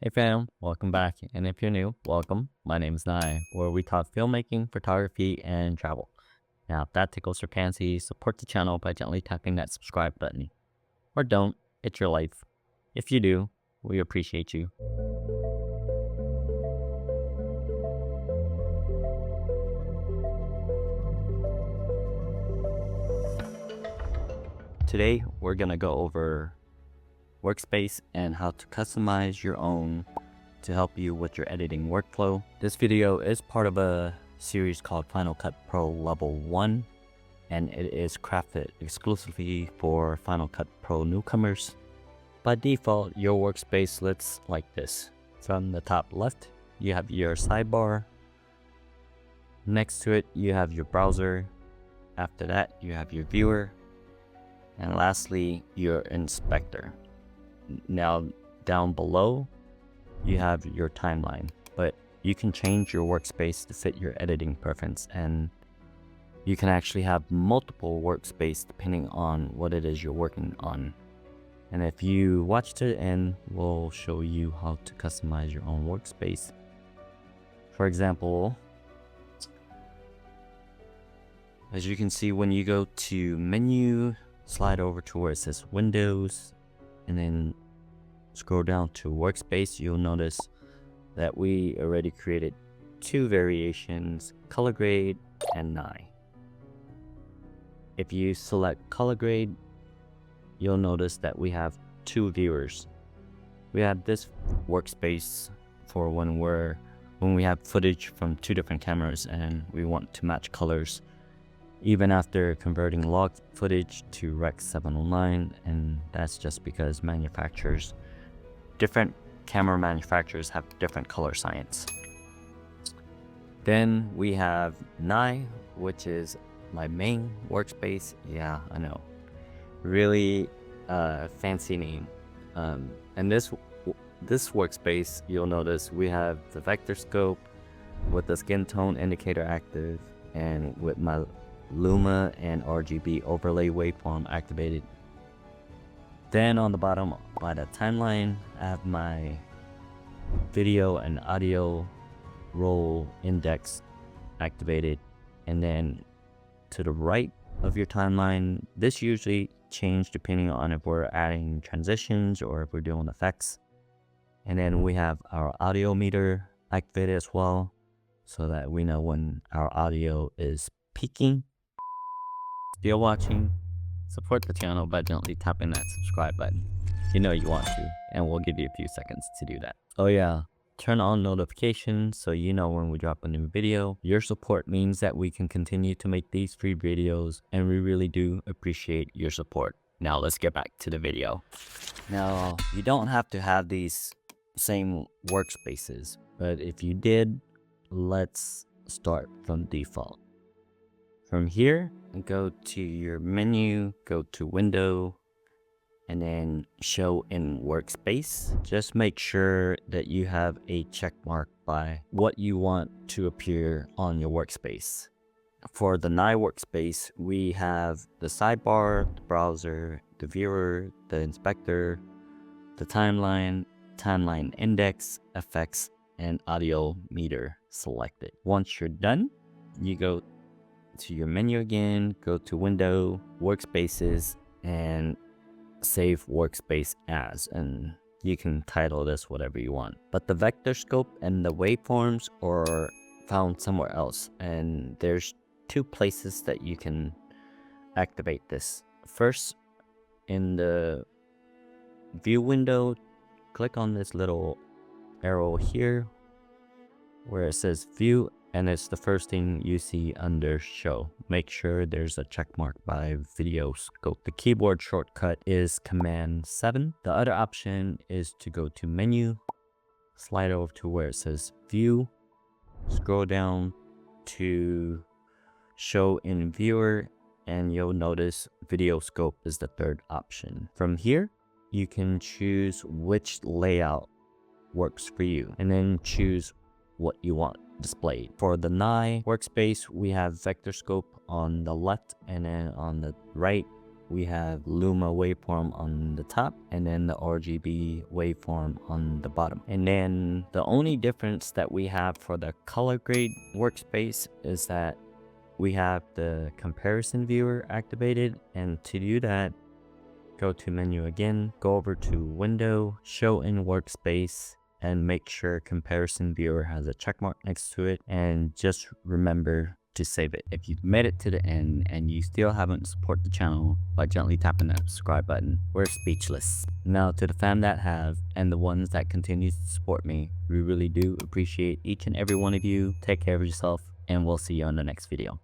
Hey fam, welcome back, and if you're new, welcome. My name is 𝗨𝗧𝗦, where we talk filmmaking, photography, and travel. Now, if that tickles your fancy, support the channel by gently tapping that subscribe button. Or don't, it's your life. If you do, we appreciate you. Today, we're gonna go over Workspace and how to customize your own to help you with your editing workflow. This video is part of a series called Final Cut Pro Level 1, and it is crafted exclusively for Final Cut Pro newcomers. By default, your workspace looks like this. From the top left, you have your sidebar. Next to it, you have your browser. After that, you have your viewer. And lastly, your inspector. Now, down below, you have your timeline, but you can change your workspace to fit your editing preference, and you can actually have multiple workspace depending on what it is you're working on. And if you watch to the end, we'll show you how to customize your own workspace. For example, as you can see, when you go to menu, slide over to where it says Windows, and then scroll down to Workspace, you'll notice that we already created two variations, color grade and 𝗨𝗧𝗦. If you select color grade, you'll notice that we have two viewers. We have this workspace for when we have footage from two different cameras and we want to match colors, even after converting log footage to Rec. 709, and that's just because different camera manufacturers have different color science. Then we have 𝗨𝗧𝗦, which is my main workspace. Yeah, I know, really fancy name. And this workspace, you'll notice we have the vector scope with the skin tone indicator active, and with my Luma and RGB overlay waveform activated. Then on the bottom by the timeline, I have my video and audio roll index activated. And then to the right of your timeline, this usually changes depending on if we're adding transitions or if we're doing effects. And then we have our audio meter activated as well, so that we know when our audio is peaking. If you're watching, support the channel by gently tapping that subscribe button. You know you want to, and we'll give you a few seconds to do that. Oh yeah, turn on notifications so you know when we drop a new video. Your support means that we can continue to make these free videos, and we really do appreciate your support. Now let's get back to the video. Now, you don't have to have these same workspaces, but if you did, let's start from default. From here, go to your menu, go to Window, and then Show in Workspace. Just make sure that you have a check mark by what you want to appear on your workspace. For the 𝗨𝗧𝗦 workspace, we have the sidebar, the browser, the viewer, the inspector, the timeline index, effects, and audio meter selected. Once you're done, you go to your menu again, go to Window, Workspaces, and save Workspace as, and you can title this whatever you want. But the vector scope and the waveforms are found somewhere else, and there's two places that you can activate this. First, in the view window, click on this little arrow here where it says View, and it's the first thing you see under Show. Make sure there's a check mark by video scope. The keyboard shortcut is Command 7. The other option is to go to Menu, slide over to where it says View, scroll down to Show in Viewer, and you'll notice video scope is the third option. From here, you can choose which layout works for you, and then choose what you want displayed. For the 𝗨𝗧𝗦 workspace, we have vector scope on the left, and then on the right we have Luma waveform on the top and then the RGB waveform on the bottom. And then the only difference that we have for the color grade workspace is that we have the comparison viewer activated, and to do that, go to menu again, go over to window, show in workspace, and make sure comparison viewer has a check mark next to it, and just remember to save it. If you've made it to the end and you still haven't supported the channel by gently tapping that subscribe button, we're speechless. Now to the fam that have and the ones that continue to support me, we really do appreciate each and every one of you. Take care of yourself, and we'll see you on the next video.